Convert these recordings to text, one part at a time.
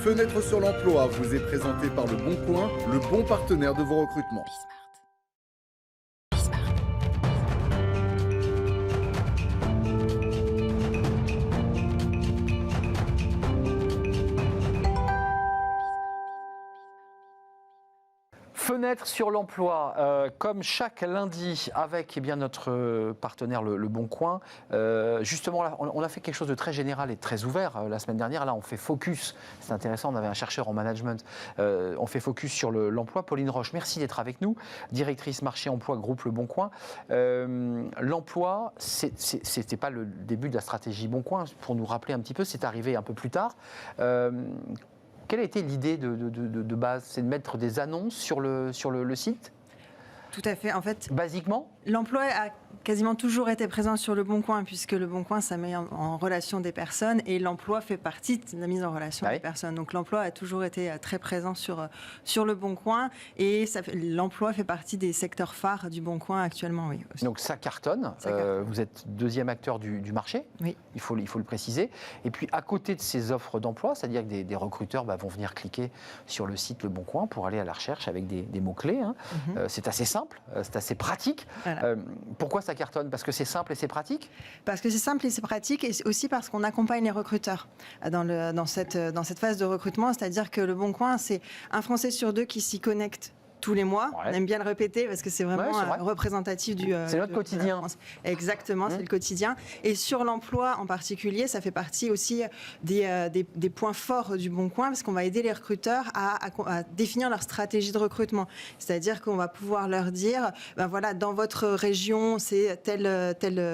Fenêtre sur l'emploi vous est présenté par Le Bon Coin, le bon partenaire de vos recrutements. Fenêtre sur l'emploi, comme chaque lundi avec notre partenaire Le Bon Coin. Justement, là, on a fait quelque chose de très général et très ouvert la semaine dernière. Là, on fait focus. C'est intéressant, on avait un chercheur en management. On fait focus sur l'emploi. Pauline Roche, merci d'être avec nous, directrice marché emploi groupe Le Bon Coin. L'emploi, c'était pas le début de la stratégie Bon Coin. Pour nous rappeler un petit peu, c'est arrivé un peu plus tard. Quelle a été l'idée de base? C'est de mettre des annonces sur le site? Tout à fait. En fait, basiquement, l'emploi a quasiment toujours été présent sur Le Bon Coin, puisque Le Bon Coin, ça met en relation des personnes, et l'emploi fait partie de la mise en relation des personnes. Donc l'emploi a toujours été très présent sur Le Bon Coin, et l'emploi fait partie des secteurs phares du Bon Coin actuellement, oui. Aussi. Donc ça cartonne. Vous êtes deuxième acteur du marché, oui. il faut le préciser. Et puis à côté de ces offres d'emploi, c'est-à-dire que des recruteurs vont venir cliquer sur le site Le Bon Coin pour aller à la recherche avec des mots-clés. C'est assez simple, c'est assez pratique. Voilà. Pourquoi ça cartonne? Parce que c'est simple et c'est pratique? Parce que c'est simple et c'est pratique, et aussi parce qu'on accompagne les recruteurs dans cette phase de recrutement. C'est-à-dire que Le Bon Coin, c'est un Français sur deux qui s'y connecte tous les mois. On aime bien le répéter parce que c'est vraiment représentatif du... c'est notre quotidien. Exactement, c'est le quotidien. Et sur l'emploi en particulier, ça fait partie aussi des points forts du Bon Coin, parce qu'on va aider les recruteurs à définir leur stratégie de recrutement. C'est-à-dire qu'on va pouvoir leur dire, voilà, dans votre région, c'est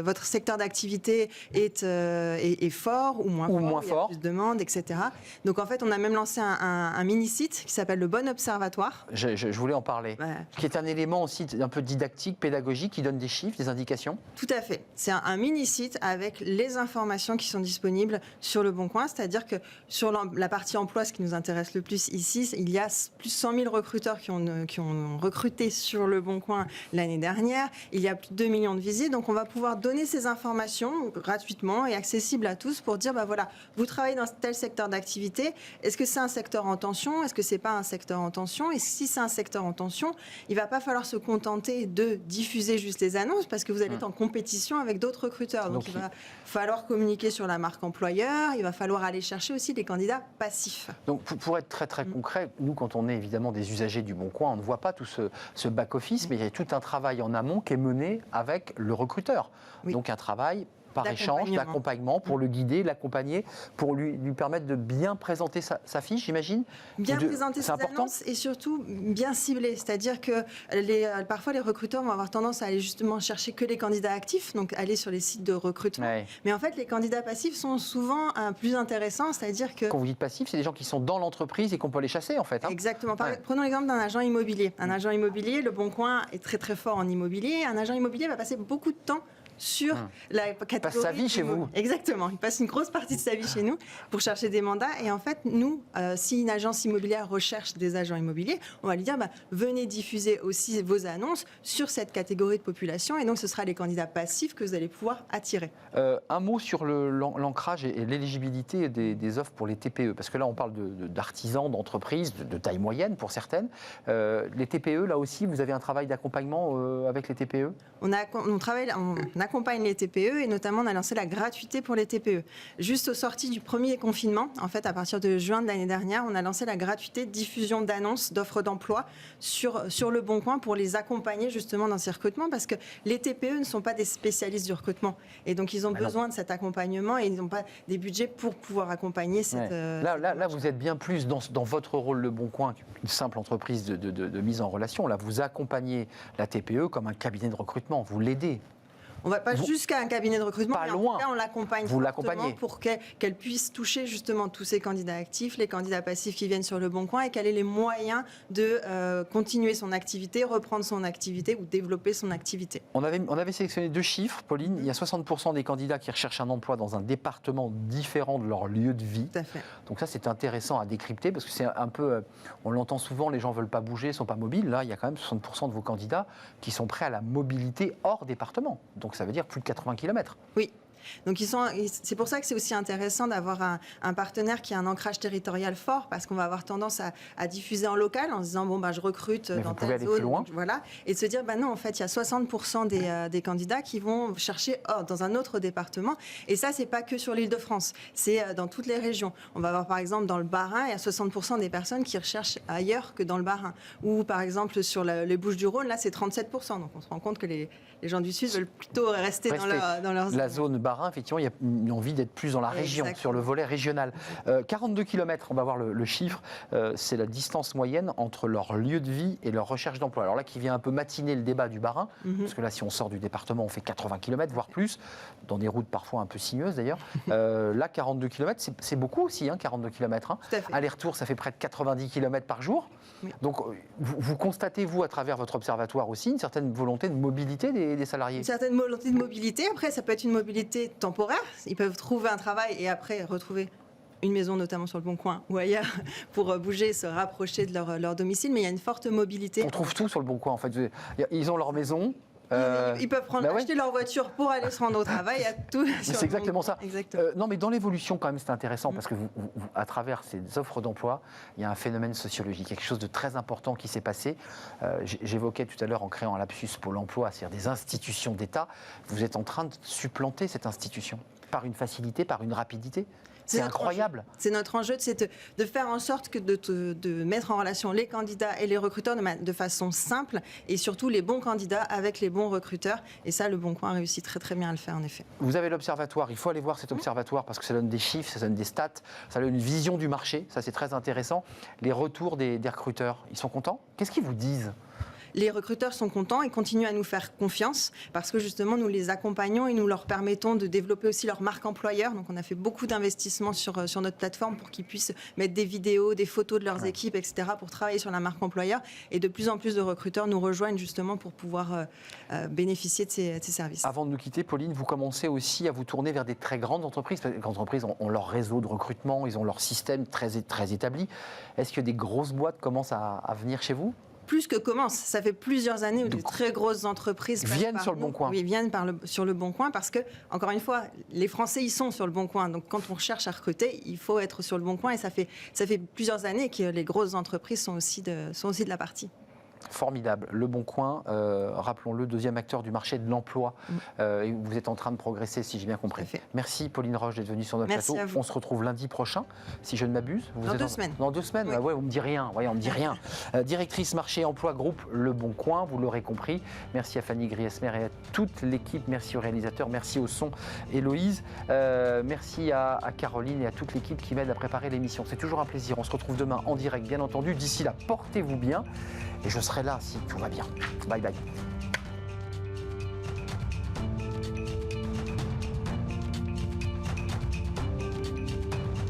votre secteur d'activité est fort ou moins fort. Il y a plus de demandes, etc. Donc en fait, on a même lancé un mini-site qui s'appelle le Bon Observatoire. Je voulais en parler, qui est un élément aussi un peu didactique, pédagogique, qui donne des chiffres, des indications. Tout à fait. C'est un mini-site avec les informations qui sont disponibles sur Le Bon Coin, c'est-à-dire que sur la partie emploi, ce qui nous intéresse le plus ici, il y a plus de 100 000 recruteurs qui ont recruté sur Le Bon Coin l'année dernière. Il y a plus de 2 millions de visites, donc on va pouvoir donner ces informations gratuitement et accessibles à tous pour dire, voilà, vous travaillez dans tel secteur d'activité, est-ce que c'est un secteur en tension, est-ce que c'est pas un secteur en tension, et si c'est un secteur en tension, il ne va pas falloir se contenter de diffuser juste les annonces, parce que vous allez être en compétition avec d'autres recruteurs. Donc il va falloir communiquer sur la marque employeur, il va falloir aller chercher aussi des candidats passifs. Donc pour être très très concret, nous quand on est évidemment des usagers du Bon Coin, on ne voit pas tout ce back-office, mais il y a tout un travail en amont qui est mené avec le recruteur. Donc un travail par échange, d'accompagnement pour le guider, l'accompagner, pour lui permettre de bien présenter sa fiche, j'imagine. Bien présenter ses annonces et surtout bien cibler. C'est-à-dire que parfois les recruteurs vont avoir tendance à aller justement chercher que les candidats actifs, donc aller sur les sites de recrutement. Mais en fait, les candidats passifs sont souvent plus intéressants, c'est-à-dire que... Quand vous dites passifs, c'est des gens qui sont dans l'entreprise et qu'on peut les chasser en fait. Exactement. Prenons l'exemple d'un agent immobilier. Un agent immobilier, Le Bon Coin est très très fort en immobilier. Un agent immobilier va passer beaucoup de temps sur la catégorie. Il passe sa vie chez vous. Exactement. Il passe une grosse partie de sa vie chez nous pour chercher des mandats. Et en fait, nous, si une agence immobilière recherche des agents immobiliers, on va lui dire, venez diffuser aussi vos annonces sur cette catégorie de population. Et donc, ce sera les candidats passifs que vous allez pouvoir attirer. Un mot sur l'ancrage et l'éligibilité des offres pour les TPE. Parce que là, on parle d'artisans, d'entreprises, de taille moyenne pour certaines. Les TPE, là aussi, vous avez un travail d'accompagnement avec les TPE? On accompagne les TPE, et notamment on a lancé la gratuité pour les TPE. Juste aux sorties du premier confinement, en fait à partir de juin de l'année dernière, on a lancé la gratuité de diffusion d'annonces, d'offres d'emploi sur Le Bon Coin pour les accompagner justement dans ces recrutements, parce que les TPE ne sont pas des spécialistes du recrutement, et donc ils ont besoin de cet accompagnement, et ils n'ont pas des budgets pour pouvoir accompagner cette... Là, vous êtes bien plus dans votre rôle Le Bon Coin qu'une simple entreprise de mise en relation. Là, vous accompagnez la TPE comme un cabinet de recrutement, vous l'aidez. On ne va pas jusqu'à un cabinet de recrutement, mais en tout cas, on l'accompagne pour qu'elle puisse toucher justement tous ces candidats actifs, les candidats passifs qui viennent sur Le Bon Coin, et qu'elle ait les moyens de continuer son activité, reprendre son activité ou développer son activité. On avait sélectionné 2 chiffres, Pauline. Il y a 60% des candidats qui recherchent un emploi dans un département différent de leur lieu de vie. Tout à fait. Donc ça, c'est intéressant à décrypter, parce que c'est un peu... on l'entend souvent, les gens ne veulent pas bouger, ne sont pas mobiles. Là, il y a quand même 60% de vos candidats qui sont prêts à la mobilité hors département. Donc ça veut dire plus de 80 km. Oui. Donc c'est pour ça que c'est aussi intéressant d'avoir un partenaire qui a un ancrage territorial fort, parce qu'on va avoir tendance à diffuser en local en se disant bon, je recrute mais dans vous pouvez telle aller zone, plus loin. voilà, et de se dire non, en fait il y a 60% des candidats qui vont chercher dans un autre département, et ça c'est pas que sur l'Île-de-France, c'est dans toutes les régions. On va avoir par exemple dans le Bas-Rhin, il y a 60% des personnes qui recherchent ailleurs que dans le Bas-Rhin, ou par exemple sur les Bouches-du-Rhône, là c'est 37%, donc on se rend compte que les gens du Sud veulent plutôt rester dans leur zone. La zone Bas-Rhin, effectivement, il y a une envie d'être plus dans la région, Exactement. sur le volet régional. 42 km, on va voir le chiffre, c'est la distance moyenne entre leur lieu de vie et leur recherche d'emploi. Alors là, qui vient un peu matiner le débat du Bas-Rhin, parce que là, si on sort du département, on fait 80 km, voire plus, dans des routes parfois un peu sinueuses d'ailleurs. Là, 42 km, c'est beaucoup aussi, 42 km. Tout à fait. Aller-retour, ça fait près de 90 km par jour. Oui. Donc, vous constatez, vous, à travers votre observatoire aussi, une certaine volonté de mobilité des salariés? Une certaine volonté de mobilité. Après, ça peut être une mobilité temporaire. Ils peuvent trouver un travail et après retrouver une maison, notamment sur le Bon Coin ou ailleurs, pour bouger, se rapprocher de leur domicile. Mais il y a une forte mobilité. On trouve tout sur le Bon Coin, en fait. Ils ont leur maison. Ils peuvent acheter leur voiture pour aller se rendre au travail. Il y a tout. C'est exactement ça. Exactement. Non, mais dans l'évolution, quand même, c'est intéressant parce que à travers ces offres d'emploi, il y a un phénomène sociologique, quelque chose de très important qui s'est passé. J'évoquais tout à l'heure en créant un lapsus Pôle emploi, c'est-à-dire des institutions d'État. Vous êtes en train de supplanter cette institution par une facilité, par une rapidité. C'est incroyable. C'est notre enjeu, c'est de faire en sorte que de mettre en relation les candidats et les recruteurs de façon simple, et surtout les bons candidats avec les bons recruteurs. Et ça, le Bon Coin réussit très très bien à le faire, en effet. Vous avez l'observatoire, il faut aller voir cet observatoire parce que ça donne des chiffres, ça donne des stats, ça donne une vision du marché, ça c'est très intéressant. Les retours des recruteurs, ils sont contents? Qu'est-ce qu'ils vous disent? Les recruteurs sont contents et continuent à nous faire confiance parce que justement nous les accompagnons et nous leur permettons de développer aussi leur marque employeur. Donc on a fait beaucoup d'investissements sur notre plateforme pour qu'ils puissent mettre des vidéos, des photos de leurs équipes, etc. pour travailler sur la marque employeur. Et de plus en plus de recruteurs nous rejoignent justement pour pouvoir bénéficier de ces services. Avant de nous quitter, Pauline, vous commencez aussi à vous tourner vers des très grandes entreprises. Les entreprises ont leur réseau de recrutement, ils ont leur système très établi. Est-ce que des grosses boîtes commencent à venir chez vous? Plus que commence, ça fait plusieurs années où de très grosses entreprises viennent sur le Bon Coin. Oui, viennent sur le Bon Coin parce que, encore une fois, les Français, ils sont sur le Bon Coin. Donc, quand on cherche à recruter, il faut être sur le Bon Coin. Et ça fait plusieurs années que les grosses entreprises sont aussi de la partie. Formidable. Le Bon Coin, rappelons-le, deuxième acteur du marché de l'emploi. Et vous êtes en train de progresser, si j'ai bien compris. Merci Pauline Roche d'être venue sur notre plateau. On se retrouve lundi prochain, si je ne m'abuse. Dans 2 semaines. Dans 2 semaines, oui. On ne me dit rien. On me dit rien. Directrice marché emploi groupe Le Bon Coin, vous l'aurez compris. Merci à Fanny Griesmer et à toute l'équipe. Merci aux réalisateurs. Merci au son, Héloïse. Merci à Caroline et à toute l'équipe qui m'aide à préparer l'émission. C'est toujours un plaisir. On se retrouve demain en direct, bien entendu. D'ici là, portez-vous bien. Et je serai là si tout va bien. Bye bye.